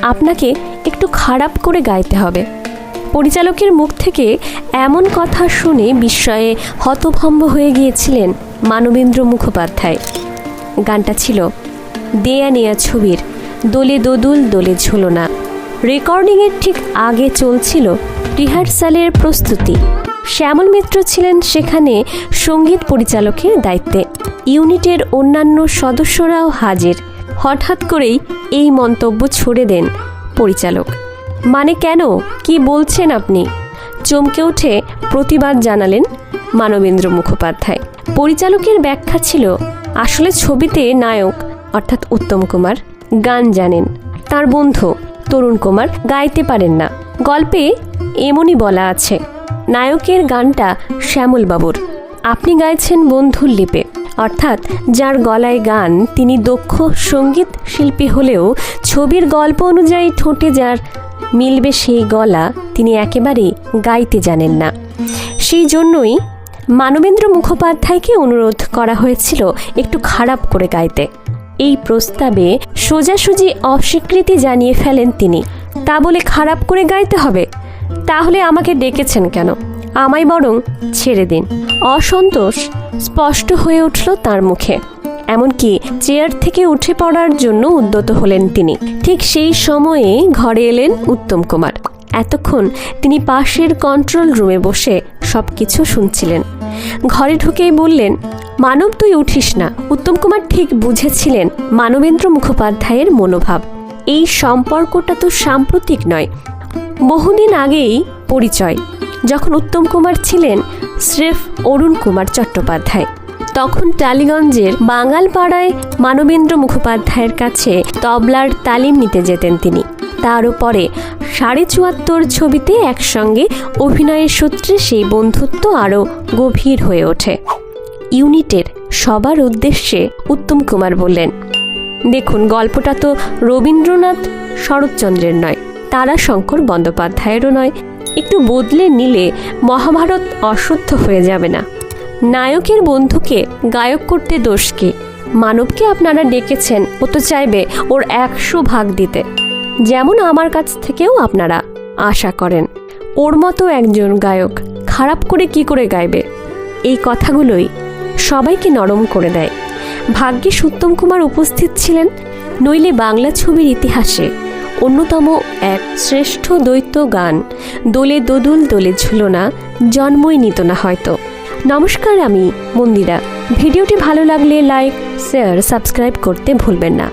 আপনাকে একটু খারাপ করে গাইতে হবে। পরিচালকের মুখ থেকে এমন কথা শুনে বিস্ময়ে হতভম্ব হয়ে গিয়েছিলেন মানবেন্দ্র মুখোপাধ্যায়। গানটা ছিল দেয়া নেয়া ছবির দোলে দোদুল দোলে ঝুলনা। রেকর্ডিংয়ের ঠিক আগে চলছিল রিহার্সালের প্রস্তুতি। শ্যামল মিত্র ছিলেন সেখানে সঙ্গীত পরিচালকের দায়িত্বে। ইউনিটের অন্যান্য সদস্যরাও হাজির। হঠাৎ করেই এই মন্তব্য ছুড়ে দেন পরিচালক। মানে কেন, কি বলছেন আপনি? চমকে উঠে প্রতিবাদ জানালেন মানবেন্দ্র মুখোপাধ্যায়। পরিচালকের ব্যাখ্যা ছিল, আসলে ছবিতে নায়ক অর্থাৎ উত্তম কুমার গান জানেন, তার বন্ধু তরুণ কুমার গাইতে পারেন না। গল্পে এমনই বলা আছে, নায়কের গানটা শ্যামলবাবুর, আপনি গাইছেন বন্ধুর লিপে, অর্থাৎ যার গলায় গান তিনি দক্ষ সঙ্গীত শিল্পী হলেও ছবির গল্প অনুযায়ী ঠোঁটে যার মিলবে সেই গলা তিনি একেবারেই গাইতে জানেন না। সেই জন্যই মানবেন্দ্র মুখোপাধ্যায়কে অনুরোধ করা হয়েছিল একটু খারাপ করে গাইতে। এই প্রস্তাবে সোজাসুজি অস্বীকৃতি জানিয়ে ফেলেন তিনি। তা বলে খারাপ করে গাইতে হবে? তাহলে আমাকে ডেকেছেন কেন? আমায় বরং ছেড়ে দিন। অসন্তোষ স্পষ্ট হয়ে উঠল তার মুখে। এমনকি চেয়ার থেকে উঠে পড়ার জন্য উদ্যত হলেন তিনি। ঠিক সেই সময়ে ঘরে এলেন উত্তম কুমার। এতক্ষণ তিনি পাশের কন্ট্রোল রুমে বসে সবকিছু শুনছিলেন। ঘরে ঢুকেই বললেন, মানব তুই উঠিস না। উত্তম কুমার ঠিক বুঝেছিলেন মানবেন্দ্র মুখোপাধ্যায়ের মনোভাব। এই সম্পর্কটা তো সাম্প্রতিক নয়, বহুদিন আগেই পরিচয়। যখন উত্তম কুমার ছিলেন স্রেফ অরুণ কুমার চট্টোপাধ্যায়, তখন টালিগঞ্জের বাঙালপাড়ায় মানবেন্দ্র মুখোপাধ্যায়ের কাছে তবলার তালিম নিতে যেতেন তিনি। তারও পরে ৭৪ ছবিতে একসঙ্গে অভিনয়ের সূত্রে সেই বন্ধুত্ব আরও গভীর হয়ে ওঠে। ইউনিটের সবার উদ্দেশ্যে উত্তম কুমার বললেন, দেখুন গল্পটা তো রবীন্দ্রনাথ শরৎচন্দ্রের নয়, তারাশঙ্কর বন্দ্যোপাধ্যায়েরও নয়। একটু বদলে নিলে মহাভারত অশুদ্ধ হয়ে যাবে না? নায়কের বন্ধুকে গায়ক করতে দোষ কি? মানবকে আপনারা ডেকেছেন, ও তো চাইবে ওর ১০০ ভাগ দিতে, যেমন আমার কাছ থেকেও আপনারা আশা করেন। ওর মতো একজন গায়ক খারাপ করে কি করে গাইবে? এই কথাগুলোই সবাইকে নরম করে দেয়। ভাগ্যে উত্তম কুমার উপস্থিত ছিলেন, নইলে বাংলা ছবির ইতিহাসে অন্যতম এক শ্রেষ্ঠ দ্বৈত গান দোলে দোদুল দোলে ঝুলনা জন্মই নিত না হয়তো। নমস্কার, আমি মন্দিরা। ভিডিওটি ভালো লাগলে লাইক, শেয়ার, সাবস্ক্রাইব করতে ভুলবেন না।